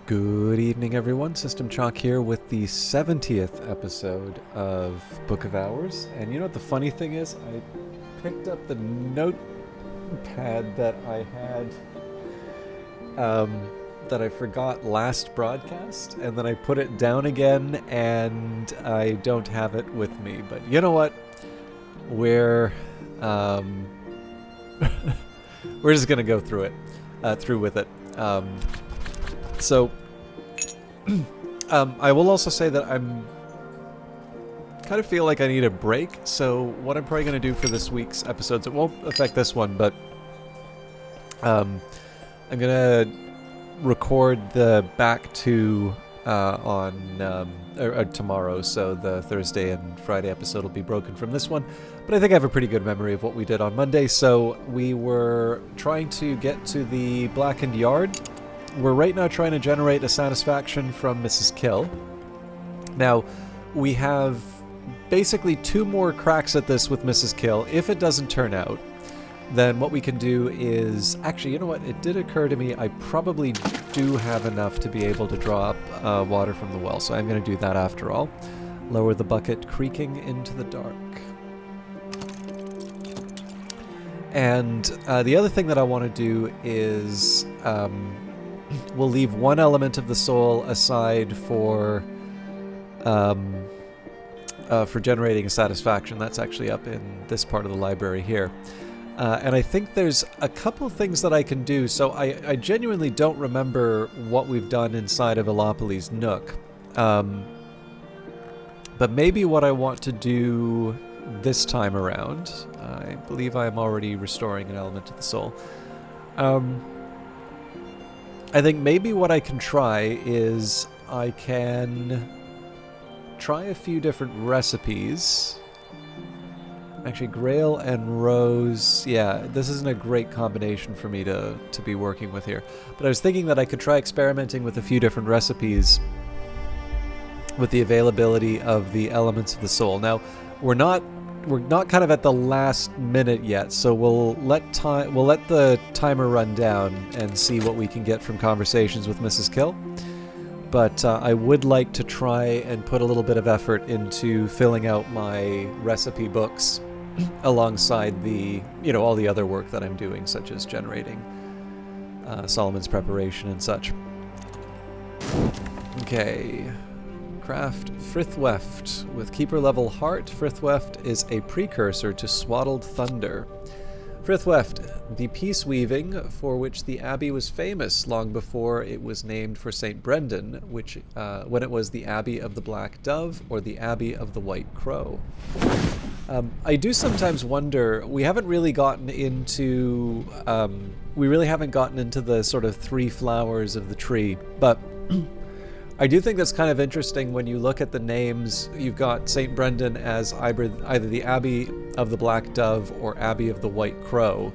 Good evening, everyone. System Chalk here with the 70th episode of Book of Hours. And you know what the funny thing is? I picked up the notepad that I had, that I forgot last broadcast, and then I put it down again, and I don't have it with me. But you know what? We're just gonna go through with it. So, I will also say that I'm kind of feel like I need a break. So what I'm probably going to do for this week's episodes, it won't affect this one, but I'm going to record the back two on tomorrow. So the Thursday and Friday episode will be broken from this one. But I think I have a pretty good memory of what we did on Monday. So we were trying to get to the Blackened Yard. We're right now trying to generate a satisfaction from Mrs. Kill. Now, we have basically 2 more cracks at this with Mrs. Kill. If it doesn't turn out, then what we can do is... Actually, you know what? It did occur to me I probably do have enough to be able to draw up water from the well, so I'm going to do that after all. Lower the bucket, creaking into the dark. And the other thing that I want to do is... we'll leave one element of the soul aside for generating a satisfaction. That's actually up in this part of the library here. And I think there's a couple things that I can do. So I genuinely don't remember what we've done inside of Elopolis Nook. But maybe what I want to do this time around, I believe I'm already restoring an element of the soul. I think maybe what I can try is I can try a few different recipes. Actually, Grail and Rose, yeah, this isn't a great combination for me to be working with here. But I was thinking that I could try experimenting with a few different recipes with the availability of the elements of the soul. Now, we're not kind of at the last minute yet, so we'll let the timer run down and see what we can get from conversations with Mrs. Kill. But I would like to try and put a little bit of effort into filling out my recipe books alongside the, all the other work that I'm doing, such as generating Solomon's preparation and such. Okay. Craft Frithweft. With Keeper level heart, Frithweft is a precursor to Swaddled Thunder. Frithweft, the peace weaving for which the Abbey was famous long before it was named for St. Brendan, which when it was the Abbey of the Black Dove or the Abbey of the White Crow. I do sometimes wonder, we really haven't gotten into the sort of 3 flowers of the tree, but I do think that's kind of interesting when you look at the names. You've got St. Brendan as either the Abbey of the Black Dove or Abbey of the White Crow.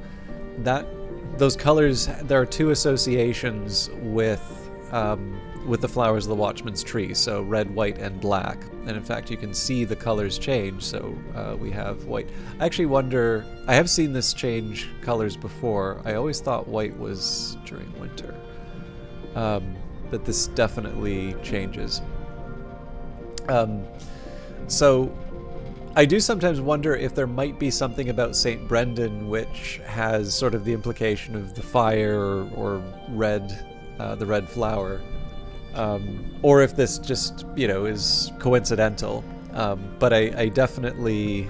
Those colors, there are 2 associations with the flowers of the Watchman's Tree, so red, white, and black. And in fact, you can see the colors change, so we have white. I actually wonder, I have seen this change colors before. I always thought white was during winter. But this definitely changes. So I do sometimes wonder if there might be something about St. Brendan which has sort of the implication of the fire or red, the red flower, or if this just is coincidental. But I've definitely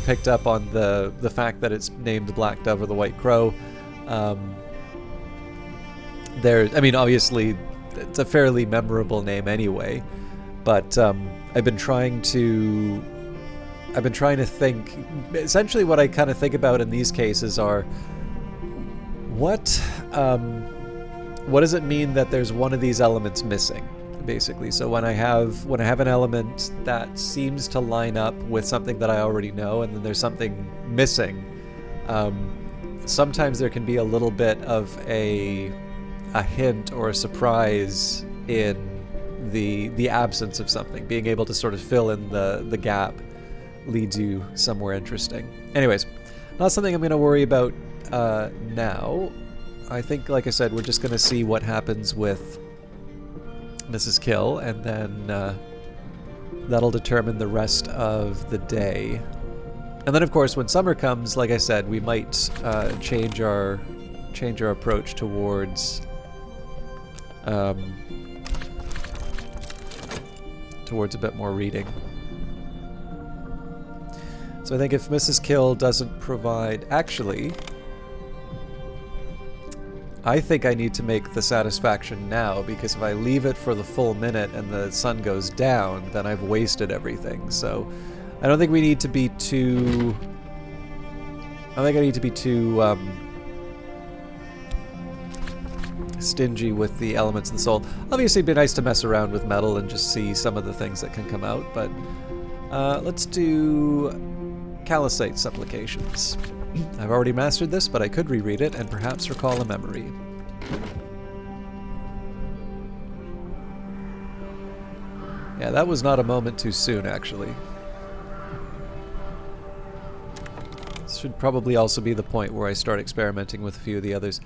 picked up on the fact that it's named the Black Dove or the White Crow. Obviously, it's a fairly memorable name anyway, but I've been trying to think. Essentially, what I kind of think about in these cases are what does it mean that there's one of these elements missing, basically. So when I have an element that seems to line up with something that I already know, and then there's something missing, sometimes there can be a little bit of a hint or a surprise in the absence of something. Being able to sort of fill in the gap leads you somewhere interesting. Anyways, not something I'm going to worry about now. I think, like I said, we're just going to see what happens with Mrs. Kill, and then that'll determine the rest of the day. And then, of course, when summer comes, like I said, we might change our approach towards towards a bit more reading. So I think if Mrs. Kill doesn't provide... Actually, I think I need to make the satisfaction now, because if I leave it for the full minute and the sun goes down, then I've wasted everything. So I don't think we need to be too... I don't think I need to be too stingy with the elements of the soul. Obviously, it'd be nice to mess around with metal and just see some of the things that can come out, but let's do Callicite Supplications. I've already mastered this, but I could reread it and perhaps recall a memory. Yeah, that was not a moment too soon, actually. This should probably also be the point where I start experimenting with a few of the others.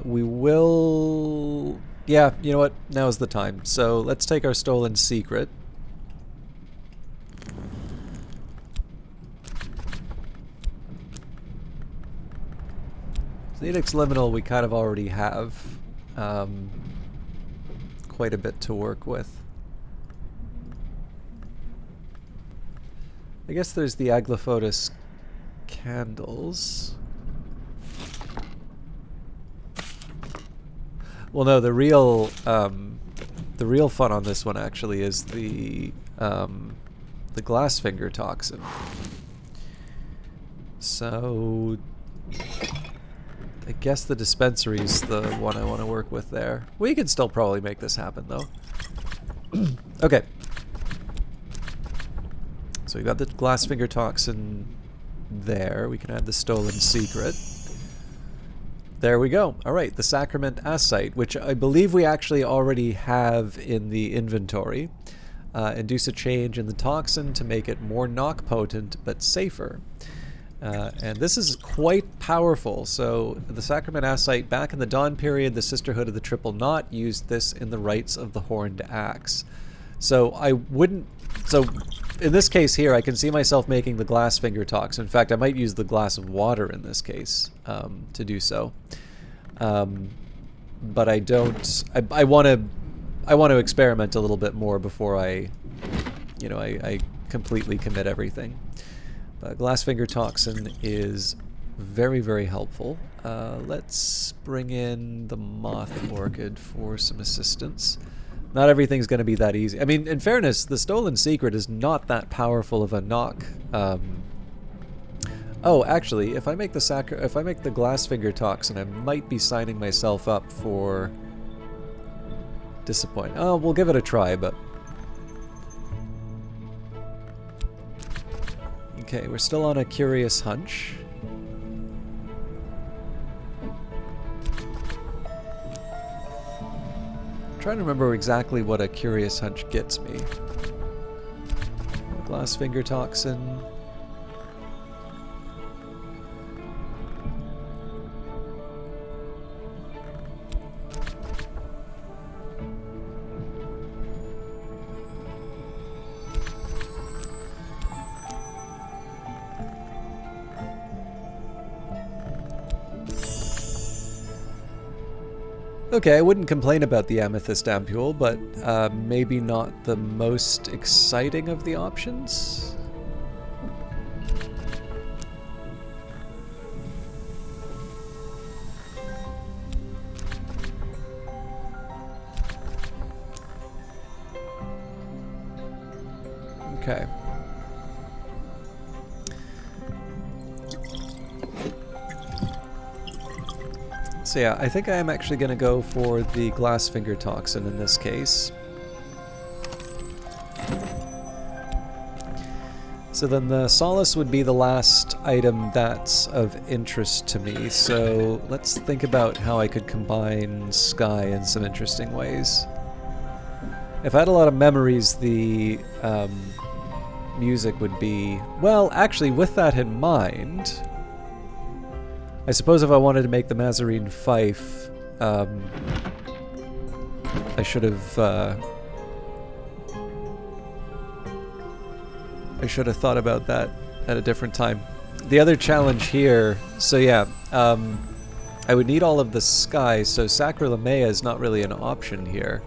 We will... Yeah, you know what? Now's the time. So let's take our Stolen Secret. The Edict's Liminal we kind of already have quite a bit to work with. I guess there's the Aglafotis candles. Well, no, the real fun on this one actually is the Glassfinger toxin. So I guess the dispensary's the one I want to work with there. We can still probably make this happen, though. Okay. So we got the Glassfinger toxin there. We can add the Stolen Secret. There we go. Alright, the Sacrament Ascite, which I believe we actually already have in the inventory. Induce a change in the toxin to make it more knock potent, but safer. And this is quite powerful. So the Sacrament Ascite, back in the Dawn period, the Sisterhood of the Triple Knot used this in the Rites of the Horned Axe. So I wouldn't... So in this case here, I can see myself making the Glassfinger toxin. In fact, I might use the glass of water in this case to do so. But I don't... I want to experiment a little bit more before I completely commit everything. Glassfinger toxin is very, very helpful. Let's bring in the Moth Orchid for some assistance. Not everything's going to be that easy. I mean, in fairness, the Stolen Secret is not that powerful of a knock. Oh, actually, if I make the Glassfinger toxin, I might be signing myself up for disappoint. Oh, we'll give it a try, but okay, we're still on a curious hunch. I'm trying to remember exactly what a curious hunch gets me. Glassfinger toxin. Okay, I wouldn't complain about the Amethyst Ampule, but maybe not the most exciting of the options. Okay. So yeah, I think I am actually going to go for the Glassfinger toxin in this case. So then the Solace would be the last item that's of interest to me. So let's think about how I could combine Sky in some interesting ways. If I had a lot of memories, the music would be... Well, actually, with that in mind... I suppose if I wanted to make the Mazarine Fife I should have thought about that at a different time. The other challenge here, so yeah, I would need all of the sky, so Sacralamea is not really an option here.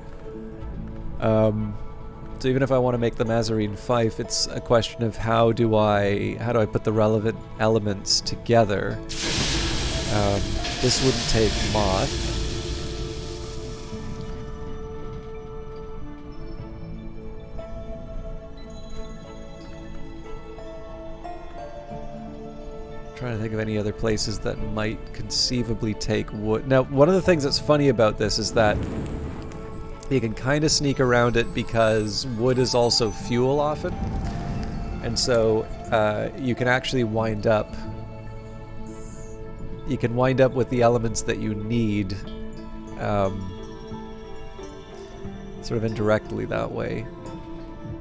So even if I want to make the Mazarine Fife, it's a question of how do I put the relevant elements together. This wouldn't take Moth. Trying to think of any other places that might conceivably take wood. Now, one of the things that's funny about this is that you can kind of sneak around it because wood is also fuel often. And so you can actually wind up... You can wind up with the elements that you need sort of indirectly that way.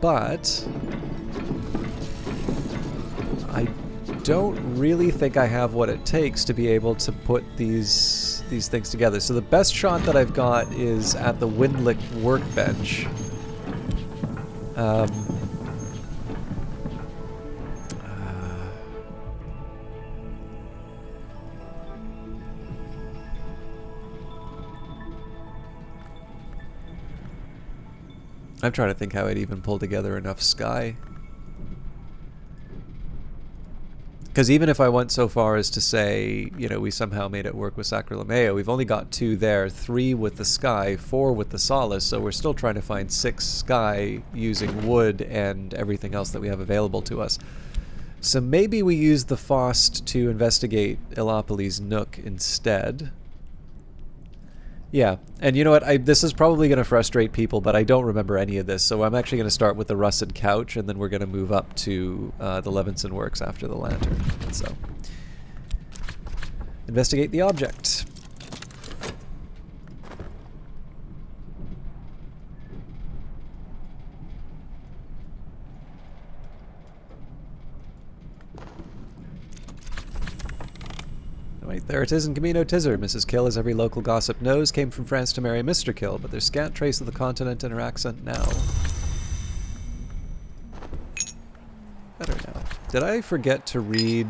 But I don't really think I have what it takes to be able to put these things together. So the best shot that I've got is at the Windlick workbench. I'm trying to think how I'd even pull together enough sky. Because even if I went so far as to say, you know, we somehow made it work with Sacralamea, we've only got 2 there, 3 with the sky, 4 with the solace, so we're still trying to find 6 sky using wood and everything else that we have available to us. So maybe we use the Faust to investigate Illopolis Nook instead. Yeah, and you know what, this is probably going to frustrate people, but I don't remember any of this, so I'm actually going to start with the Rusted Couch, and then we're going to move up to the Levinson Works after the Lantern. So, investigate the object. Right, there it is in Camino Tizzer. Mrs. Kill, as every local gossip knows, came from France to marry Mr. Kill, but there's scant trace of the continent in her accent now. Better now. Did I forget to read?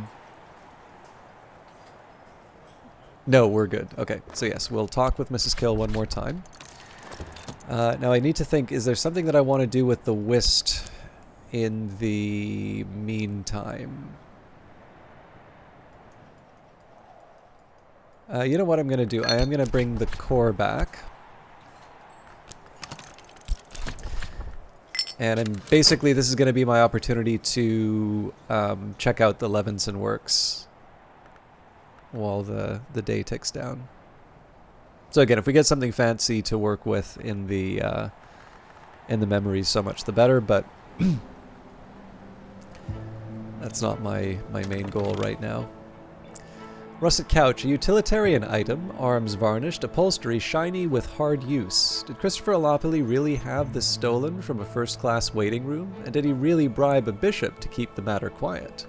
No, we're good. Okay, so yes, we'll talk with Mrs. Kill one more time. Now I need to think, is there something that I want to do with the whist in the meantime? You know what I'm going to do? I am going to bring the core back. And basically this is going to be my opportunity to check out the Levinson Works while the day ticks down. So again, if we get something fancy to work with in the memories, so much the better, but that's not my main goal right now. Russet couch, a utilitarian item, arms varnished, upholstery shiny with hard use. Did Christopher Ilopoli really have this stolen from a first-class waiting room? And did he really bribe a bishop to keep the matter quiet?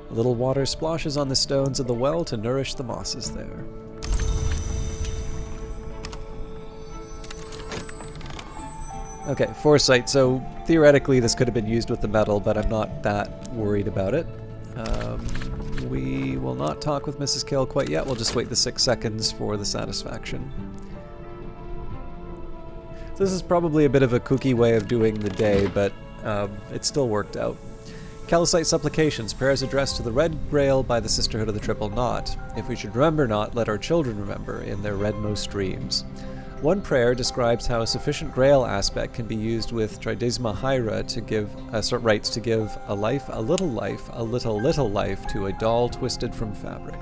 Little water splashes on the stones of the well to nourish the mosses there. Okay, foresight. So theoretically this could have been used with the metal, but I'm not that worried about it. We will not talk with Mrs. Kill quite yet. We'll just wait the 6 seconds for the satisfaction. So this is probably a bit of a kooky way of doing the day, but it still worked out. Callicite supplications, prayers addressed to the Red Grail by the Sisterhood of the Triple Knot. If we should remember not, let our children remember in their redmost dreams. One prayer describes how a sufficient Grail aspect can be used with Tridisma Hyra to give rights to give a life, a little life to a doll twisted from fabric.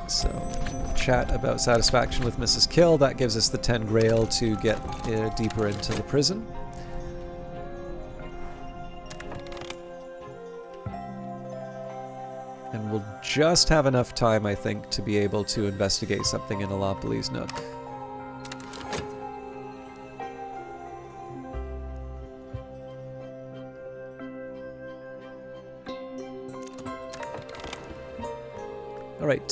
So, chat about satisfaction with Mrs. Kill. That gives us the 10 Grail to get deeper into the prison. And we'll just have enough time, I think, to be able to investigate something in Alopolis Nook. Alright,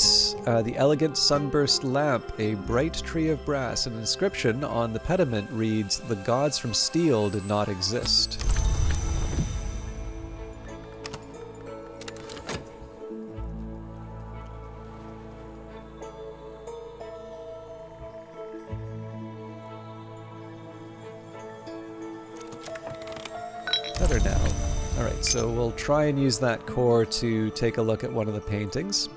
the elegant sunburst lamp, a bright tree of brass. An inscription on the pediment reads, "The gods from steel did not exist." Better now. Alright, so we'll try and use that core to take a look at one of the paintings.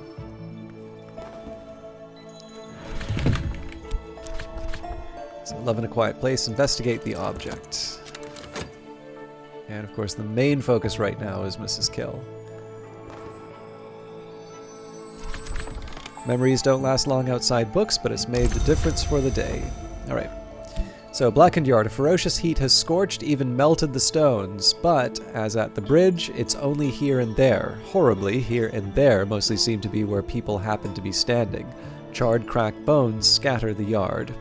So, love in a quiet place, investigate the object. And of course the main focus right now is Mrs. Kill. Memories don't last long outside books, but it's made the difference for the day. Alright. So, Blackened Yard. A ferocious heat has scorched, even melted the stones, but, as at the bridge, it's only here and there. Horribly, here and there mostly seem to be where people happen to be standing. Charred, cracked bones scatter the yard.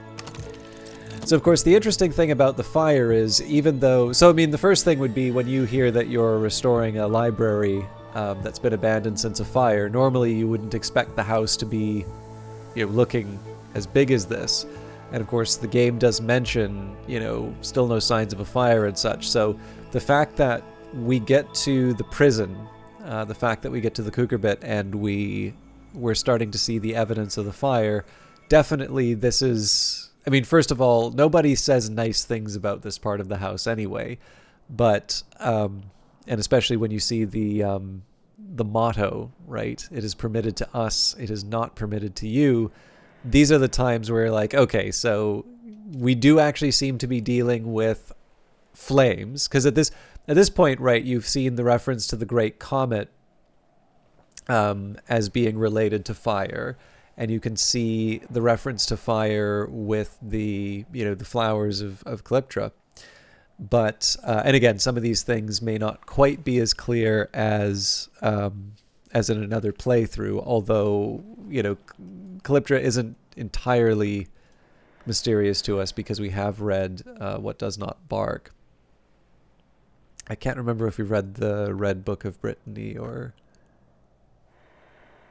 So, of course, the interesting thing about the fire is, even though... So, I mean, the first thing would be when you hear that you're restoring a library that's been abandoned since a fire, normally you wouldn't expect the house to be, you know, looking as big as this. And, of course, the game does mention, you know, still no signs of a fire and such. So, the fact that we get to the prison, the fact that we get to the Kukurbit and we're starting to see the evidence of the fire, definitely this is... I mean, first of all, nobody says nice things about this part of the house anyway, but, and especially when you see the motto, right? It is permitted to us, it is not permitted to you. These are the times where you're like, okay, so we do actually seem to be dealing with flames, because at this point, right, you've seen the reference to the Great Comet as being related to fire. And you can see the reference to fire with the, you know, the flowers of Calyptra. But, and again, some of these things may not quite be as clear as in another playthrough, although, you know, Calyptra isn't entirely mysterious to us because we have read What Does Not Bark. I can't remember if we read the Red Book of Brittany or...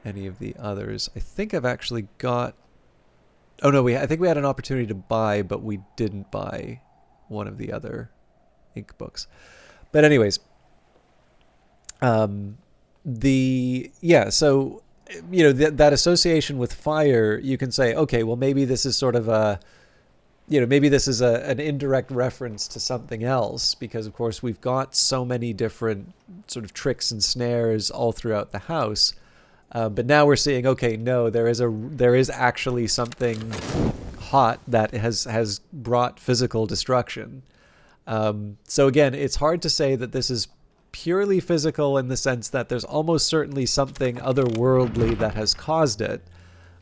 any of the others. I think I've actually got... Oh no, I think we had an opportunity to buy, but we didn't buy one of the other ink books. But anyways, so, you know, that association with fire, you can say, okay, well, maybe this is sort of a, you know, maybe this is an indirect reference to something else, because of course we've got so many different sort of tricks and snares all throughout the house. But now we're seeing, okay, no, there is actually something hot that has brought physical destruction. So again, it's hard to say that this is purely physical in the sense that there's almost certainly something otherworldly that has caused it.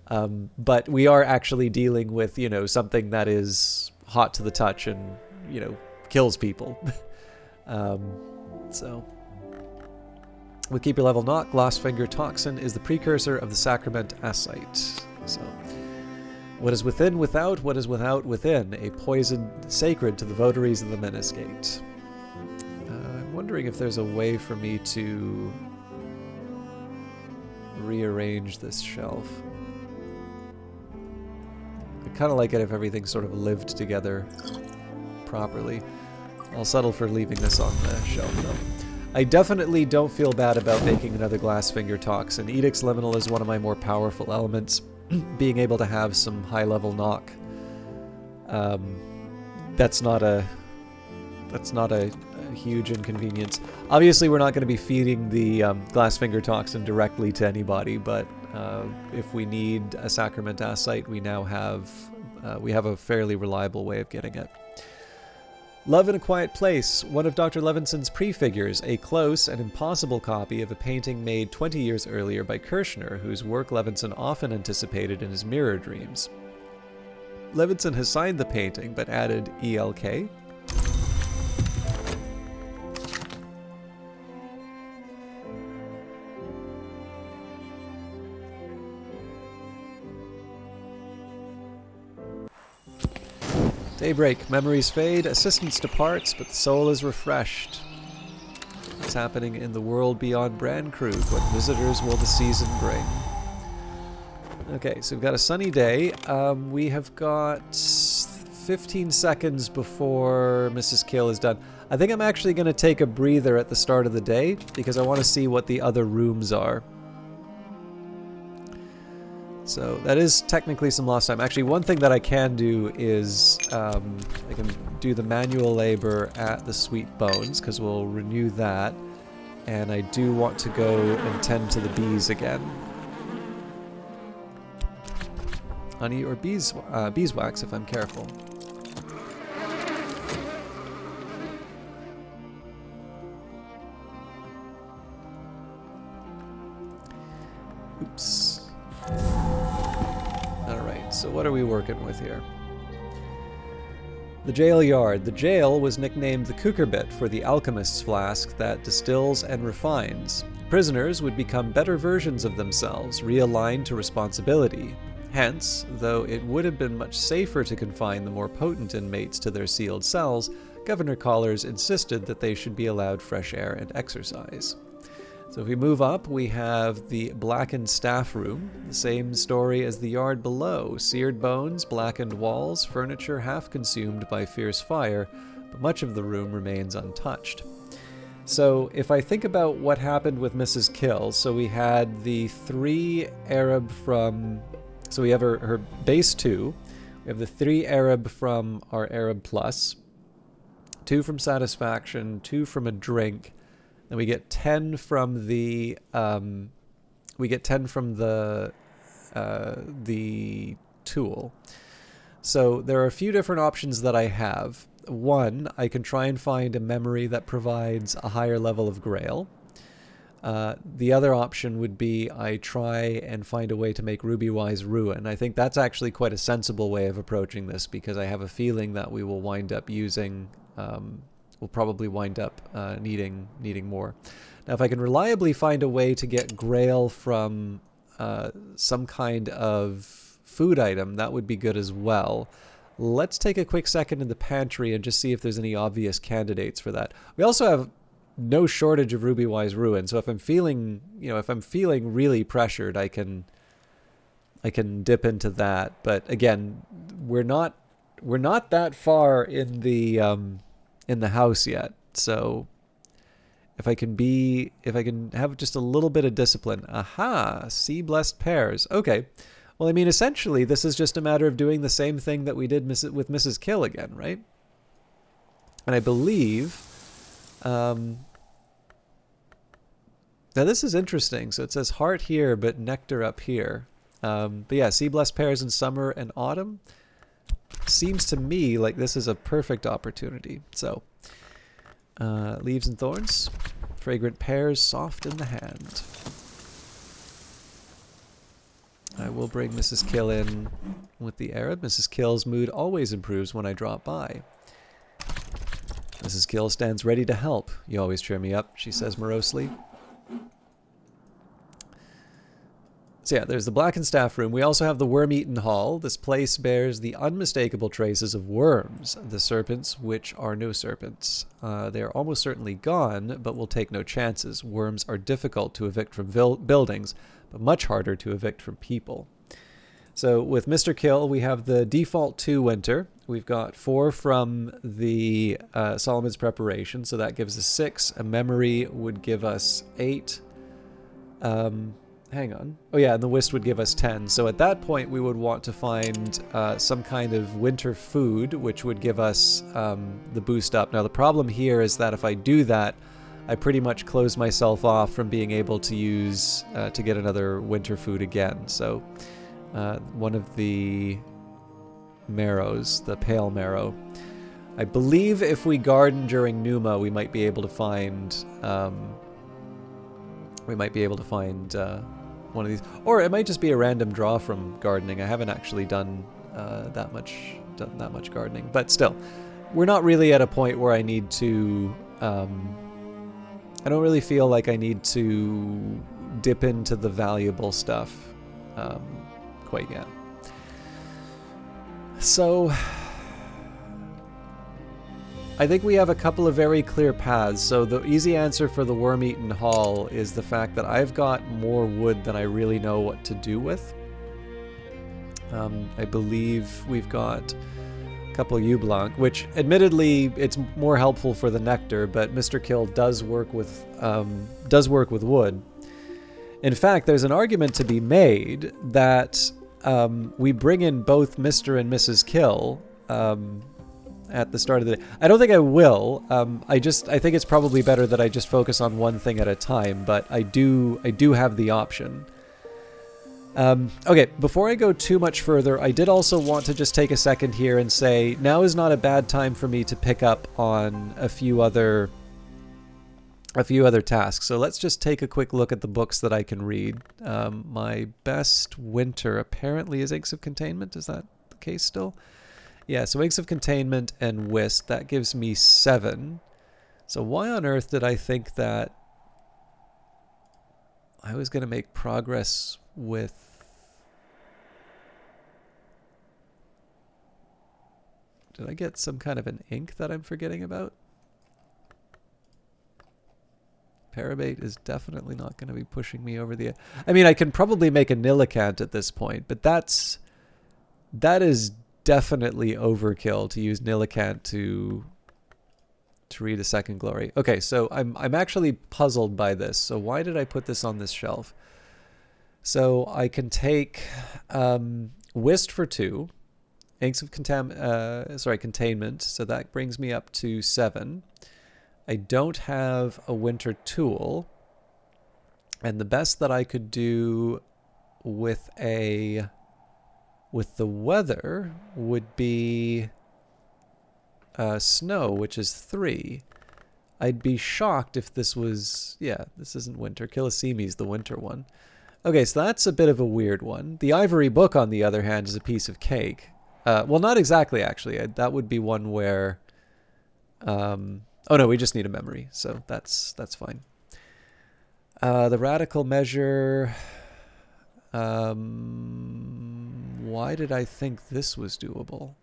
But we are actually dealing with, you know, something that is hot to the touch and, you know, kills people. So... With Keeper Level Not, Glassfinger Toxin is the precursor of the Sacrament Asite. So, what is within without, what is without within, a poison sacred to the votaries of the Menace Gate. I'm wondering if there's a way for me to rearrange this shelf. I kind of like it if everything sort of lived together properly. I'll settle for leaving this on the shelf though. I definitely don't feel bad about making another Glassfinger Toxin. Edict's Liminal is one of my more powerful elements. Being able to have some high-level knock, that's not a huge inconvenience. Obviously, we're not going to be feeding the Glassfinger Toxin directly to anybody, but if we need a Sacrament Asite, we now have a fairly reliable way of getting it. Love in a Quiet Place, one of Dr. Levinson's prefigures, a close and impossible copy of a painting made 20 years earlier by Kirchner, whose work Levinson often anticipated in his mirror dreams. Levinson has signed the painting, but added ELK. Daybreak. Memories fade. Assistance departs, but the soul is refreshed. What's happening in the world beyond Brandkrug? What visitors will the season bring? Okay, so we've got a sunny day. We have got 15 seconds before Mrs. Kill is done. I think I'm actually going to take a breather at the start of the day because I want to see what the other rooms are. So that is technically some lost time. Actually, one thing that I can do is I can do the manual labor at the Sweet Bones because we'll renew that. And I do want to go and tend to the bees again. Honey or beeswax if I'm careful. Oops. Alright, so what are we working with here? The jail yard. The jail was nicknamed the Cucurbit for the alchemist's flask that distills and refines. Prisoners would become better versions of themselves, realigned to responsibility. Hence, though it would have been much safer to confine the more potent inmates to their sealed cells, Governor Collars insisted that they should be allowed fresh air and exercise. So if we move up, we have the blackened staff room, the same story as the yard below. Seared bones, blackened walls, furniture half consumed by fierce fire, but much of the room remains untouched. So if I think about what happened with Mrs. Kill, so we had the 3 Arab from... So we have her base 2, we have the 3 Arab from our Arab Plus, 2 from Satisfaction, 2 from a drink, and we get 10 from the tool. So there are a few different options that I have. One, I can try and find a memory that provides a higher level of Grail. The other option would be I try and find a way to make Rubywise Ruin. I think that's actually quite a sensible way of approaching this because I have a feeling that we will wind up using, we'll probably wind up needing more. Now, if I can reliably find a way to get Grail from some kind of food item, that would be good as well. Let's take a quick second in the pantry and just see if there's any obvious candidates for that. We also have no shortage of Rubywise Ruin, so if I'm feeling, if I'm feeling really pressured, I can dip into that. But again, we're not that far in the house yet. So if I can have just a little bit of discipline. Aha, sea blessed pears. Okay. Well, I mean, essentially, this is just a matter of doing the same thing that we did with Mrs. Kill again, right? And I believe... now this is interesting. So it says heart here, but nectar up here. But yeah, sea blessed pears in summer and autumn. Seems to me like this is a perfect opportunity. So, leaves and thorns. Fragrant pears, soft in the hand. I will bring Mrs. Kill in with the Arab. Mrs. Kill's mood always improves when I drop by. Mrs. Kill stands ready to help. You always cheer me up, she says morosely. So yeah, there's the blackened staff room. We also have the worm-eaten hall. This place bears the unmistakable traces of worms, the serpents which are no serpents. They are almost certainly gone, but will take no chances. Worms are difficult to evict from buildings, but much harder to evict from people. So with Mr. Kill, we have the default 2 winter. We've got 4 from the Solomon's Preparation, so that gives us 6. A memory would give us 8. Hang on. Oh yeah, and the whist would give us 10. So at that point, we would want to find some kind of winter food, which would give us the boost up. Now the problem here is that if I do that, I pretty much close myself off from being able to use to get another winter food again. So one of the marrows, the pale marrow. I believe if we garden during Numa, we might be able to find one of these, or it might just be a random draw from gardening. I haven't actually done that much gardening, but still, we're not really at a point where I need to. I don't really feel like I need to dip into the valuable stuff quite yet. So I think we have a couple of very clear paths. So the easy answer for the worm-eaten hall is the fact that I've got more wood than I really know what to do with. I believe we've got a couple of U-Blanc, which admittedly it's more helpful for the nectar, but Mr. Kill does work with wood. In fact, there's an argument to be made that we bring in both Mr. and Mrs. Kill at the start of the day. I don't think I will. I think it's probably better that I just focus on one thing at a time, but I do have the option. Okay, before I go too much further, I did also want to just take a second here and say now is not a bad time for me to pick up on a few other tasks. So let's just take a quick look at the books that I can read. My best winter apparently is Inks of Containment. Is that the case still? Yeah, so Inks of Containment and Whist, that gives me 7. So why on earth did I think that I was going to make progress with... Did I get some kind of an ink that I'm forgetting about? Parabate is definitely not going to be pushing me over the... I mean, I can probably make a Nillicant at this point, but that is definitely overkill to use Nillicant to read a Second Glory. Okay, so I'm actually puzzled by this. So why did I put this on this shelf? So I can take Whist for 2, Inks of Containment, so that brings me up to 7. I don't have a winter tool, and the best that I could do with the weather would be snow, which is 3. I'd be shocked if this was... Yeah, this isn't winter. Kilisimi's the winter one. Okay, so that's a bit of a weird one. The Ivory Book, on the other hand, is a piece of cake. Well, not exactly, actually. That would be one where... oh no, we just need a memory, so that's fine. The Radical Measure... why did I think this was doable?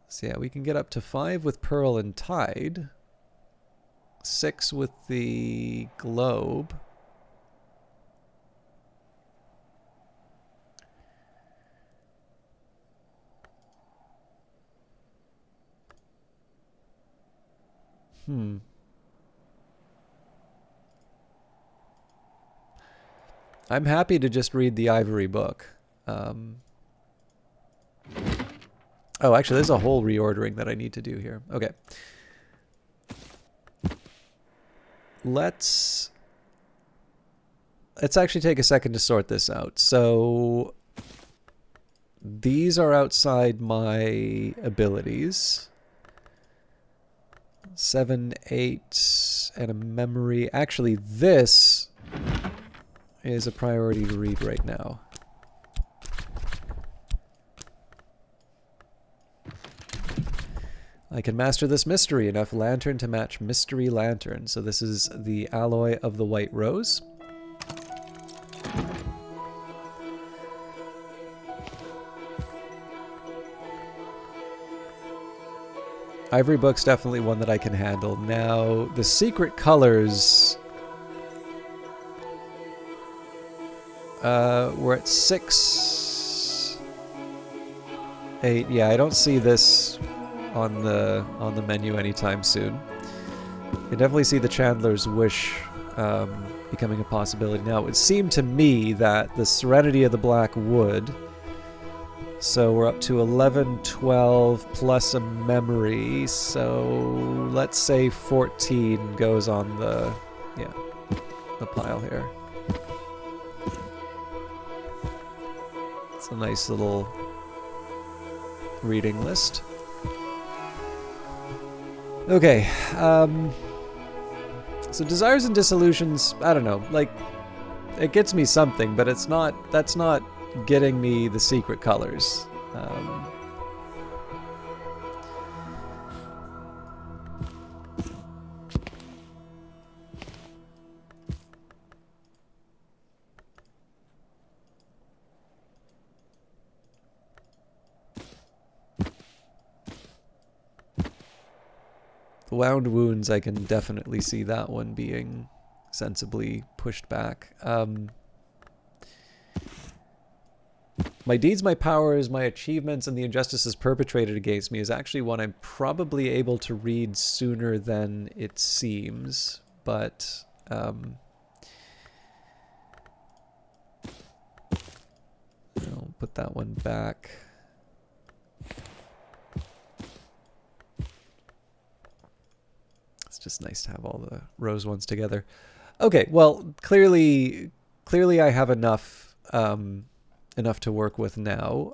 So yeah, we can get up to 5 with Pearl and Tide. 6 with the Globe. I'm happy to just read the Ivory Book. Oh, actually, there's a whole reordering that I need to do here. Okay. Let's actually take a second to sort this out. So these are outside my abilities. 7, 8, and a memory. Actually, this is a priority to read right now. I can master this mystery, enough lantern to match mystery lantern. So this is the alloy of the White Rose. Ivory Book's definitely one that I can handle. Now, the secret colors... we're at 6... 8. Yeah, I don't see this on the menu anytime soon. I definitely see the Chandler's Wish becoming a possibility. Now, it would seem to me that the Serenity of the Black Wood... So we're up to 11, 12, plus a memory, so let's say 14 goes on the pile here. It's a nice little reading list. Okay, so Desires and Dissolutions, I don't know, like, it gets me something, but that's not getting me the secret colors. The wound wounds, I can definitely see that one being sensibly pushed back. My deeds, my powers, my achievements, and the injustices perpetrated against me is actually one I'm probably able to read sooner than it seems, but I'll put that one back. It's just nice to have all the rose ones together. Okay, well, clearly I have enough enough to work with now.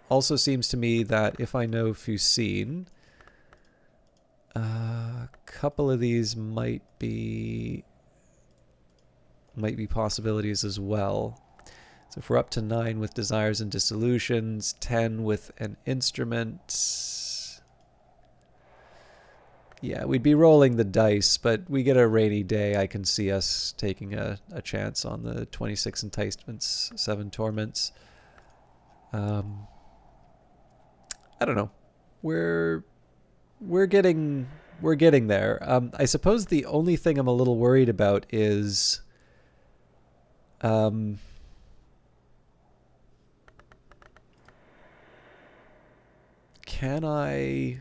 Also seems to me that if I know Fusine, a couple of these might be possibilities as well. So if we're up to 9 with desires and dissolutions, 10 with an instrument. Yeah, we'd be rolling the dice, but we get a rainy day. I can see us taking a chance on the 26 enticements, 7 torments. I don't know. We're getting there. I suppose the only thing I'm a little worried about is can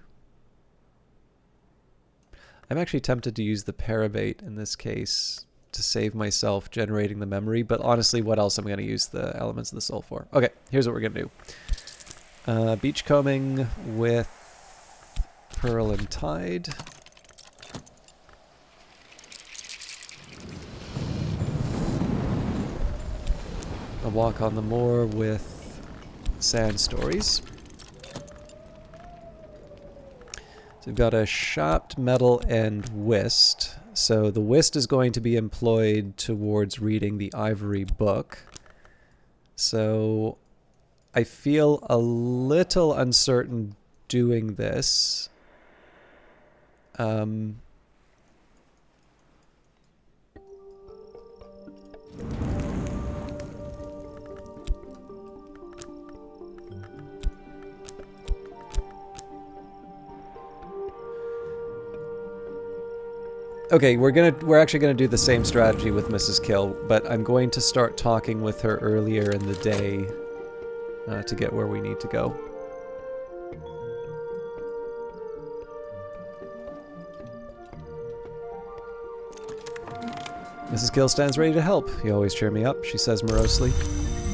I'm actually tempted to use the parabate in this case to save myself generating the memory, but honestly, what else am I going to use the elements of the soul for? Okay, here's what we're going to do. Beachcombing with Pearl and Tide. A walk on the moor with Sand Stories. So we've got a Shopped Metal and Whist. So the Whist is going to be employed towards reading the Ivory Book. So I feel a little uncertain doing this. Okay, we're actually gonna do the same strategy with Mrs. Kill, but I'm going to start talking with her earlier in the day to get where we need to go. Mrs. Kill stands ready to help. You always cheer me up, she says morosely.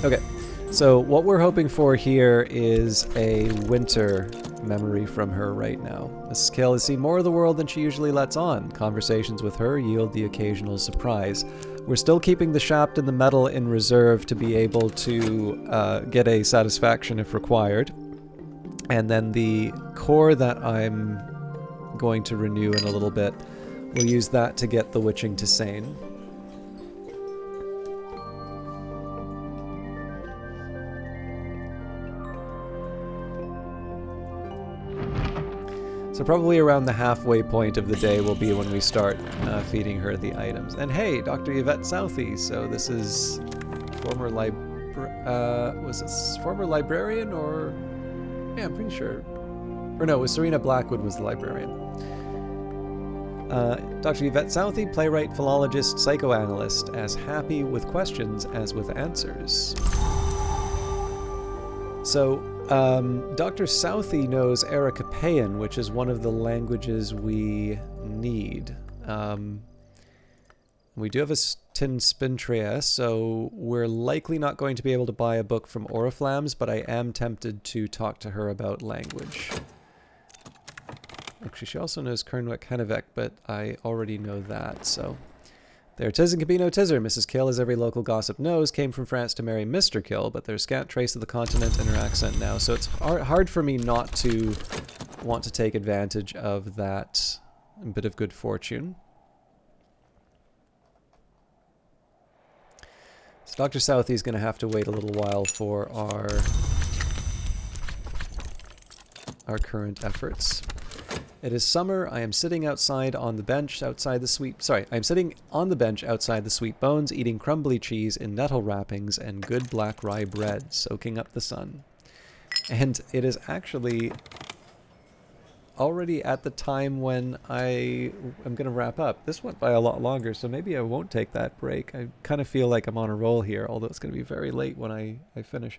Okay, so what we're hoping for here is a winter memory from her right now. Mrs. Kill has seen more of the world than she usually lets on. Conversations with her yield the occasional surprise. We're still keeping the Shopped and the Metal in reserve to be able to get a satisfaction if required. And then the core that I'm going to renew in a little bit, we'll use that to get the Witching to Sane. So probably around the halfway point of the day will be when we start feeding her the items. And hey, Dr. Yvette Southey. So this is former was it former librarian or? Yeah, I'm pretty sure. Or no, it was Serena Blackwood was the librarian. Dr. Yvette Southey, playwright, philologist, psychoanalyst, as happy with questions as with answers. So Dr. Southey knows Aracapean, which is one of the languages we need. We do have a Tinspintria, so we're likely not going to be able to buy a book from Oriflammes, but I am tempted to talk to her about language. Actually, she also knows Kernwick Henneveck, but I already know that, so... There 'tis and can be no tizzer. Mrs. Kill, as every local gossip knows, came from France to marry Mr. Kill, but there's scant trace of the continent in her accent now, so it's hard for me not to want to take advantage of that bit of good fortune. So Dr. Southey's going to have to wait a little while for our current efforts. It is summer. I am sitting outside on the bench outside the Sweet... Sorry, I am sitting on the bench outside the Sweet Bones, eating crumbly cheese in nettle wrappings and good black rye bread, soaking up the sun. And it is actually already at the time when I am going to wrap up. This went by a lot longer, so maybe I won't take that break. I kind of feel like I'm on a roll here, although it's going to be very late when I finish.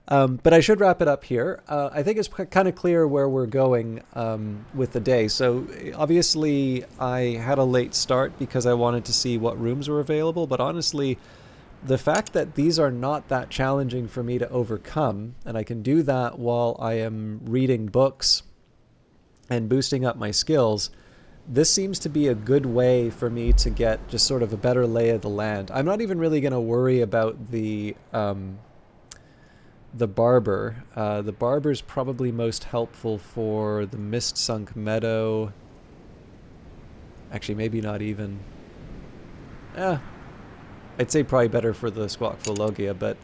But I should wrap it up here. I think it's kind of clear where we're going with the day. So obviously I had a late start because I wanted to see what rooms were available, but honestly, the fact that these are not that challenging for me to overcome, and I can do that while I am reading books and boosting up my skills, this seems to be a good way for me to get just sort of a better lay of the land. I'm not even really going to worry about the barber. The barber's probably most helpful for the mist-sunk meadow. Actually, maybe not even. I'd say probably better for the Squawkphologia, but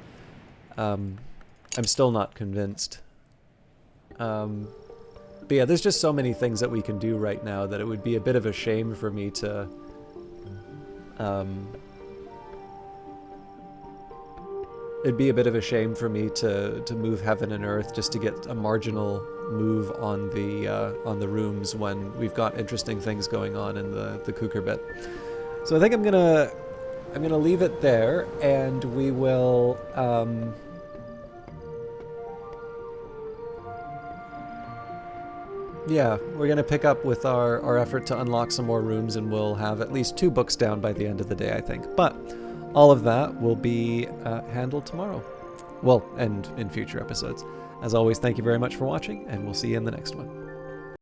I'm still not convinced. But yeah, there's just so many things that we can do right now that it would be a bit of a shame for me to it'd be a bit of a shame for me to move heaven and earth just to get a marginal move on the rooms when we've got interesting things going on in the Kuker bit. So I think I'm gonna leave it there, and we will yeah, we're gonna pick up with our effort to unlock some more rooms, and we'll have at least 2 books down by the end of the day, I think. But all of that will be handled tomorrow. Well, and in future episodes. As always, thank you very much for watching, and we'll see you in the next one.